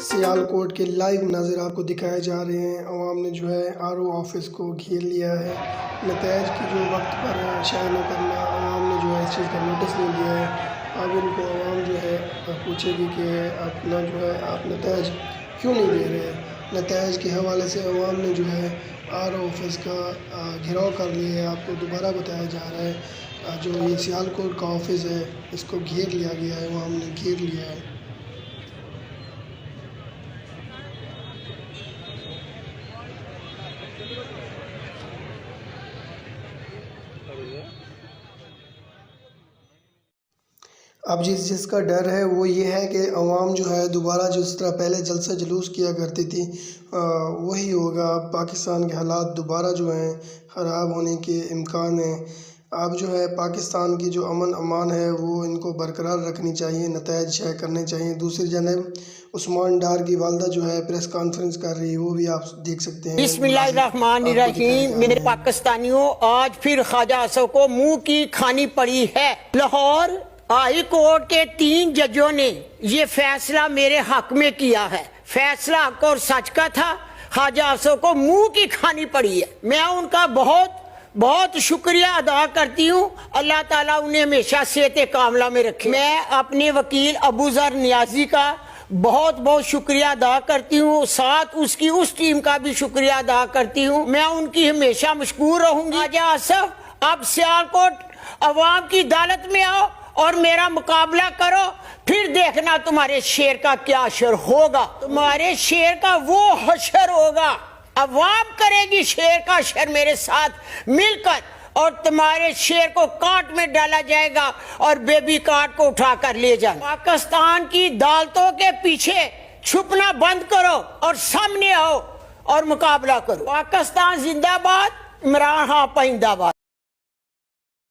سیالکوٹ کے لائیو مناظر آپ کو دکھائے جا رہے ہیں۔ عوام نے جو ہے RO آفس کو گھیر لیا ہے۔ نتائج کی جو وقت پر شائع نہ کرنا، عوام نے جو ہے اس چیز کا نوٹس لے لیا ہے۔ اب ان کو عوام جو ہے پوچھے گی کہ اپنا جو ہے آپ نتائج کیوں نہیں دے رہے۔ نتائج کے حوالے سے عوام نے جو ہے RO آفس کا گھیراؤ کر لیا ہے۔ آپ کو دوبارہ بتایا جا رہا ہے جو یہ سیالکوٹ کا آفس ہے اس کو گھیر لیا گیا ہے، عوام نے گھیر لیا ہے۔ اب جس کا ڈر ہے وہ یہ ہے کہ عوام جو ہے دوبارہ جس طرح پہلے جلسہ جلوس کیا کرتی تھی وہی ہوگا۔ اب پاکستان کے حالات دوبارہ جو ہیں خراب ہونے کے امکان ہیں۔ اب جو ہے پاکستان کی جو امن امان ہے وہ ان کو برقرار رکھنی چاہیے، نتائج شائع کرنے چاہیے۔ دوسری جانب عثمان ڈار کی والدہ جو ہے پریس کانفرنس کر رہی ہے، وہ بھی آپ دیکھ سکتے ہیں۔ بسم اللہ الرحمن الرحیم۔ میرے پاکستانیوں، آج پھر خواجہ اصف کو منہ کی کھانی پڑی ہے۔ لاہور ہائی کورٹ کے 3 ججوں نے یہ فیصلہ میرے حق میں کیا ہے۔ فیصلہ حق اور سچ کا تھا، خواجہ اصف کو منہ کی کھانی پڑی ہے۔ میں ان کا بہت شکریہ ادا کرتی ہوں۔ اللہ تعالیٰ انہیں ہمیشہ صحت کاملہ میں رکھے۔ میں اپنے وکیل ابو ذر نیازی کا بہت شکریہ ادا کرتی ہوں، ساتھ اس کی اس ٹیم کا بھی شکریہ ادا کرتی ہوں۔ میں ان کی ہمیشہ مشکور رہوں گی۔ خواجہ اصف، اب سیالکوٹ عوام کی عدالت میں آؤ اور میرا مقابلہ کرو، پھر دیکھنا تمہارے شیر کا کیا حشر ہوگا۔ تمہارے شیر کا وہ حشر ہوگا، عوام کرے گی شیر کا حشر میرے ساتھ مل کر، اور تمہارے شیر کو کاٹ میں ڈالا جائے گا اور بیبی کاٹ کو اٹھا کر لے جانا۔ پاکستان کی عدالتوں کے پیچھے چھپنا بند کرو اور سامنے آؤ اور مقابلہ کرو۔ پاکستان زندہ باد، عمران خان پائندہ باد۔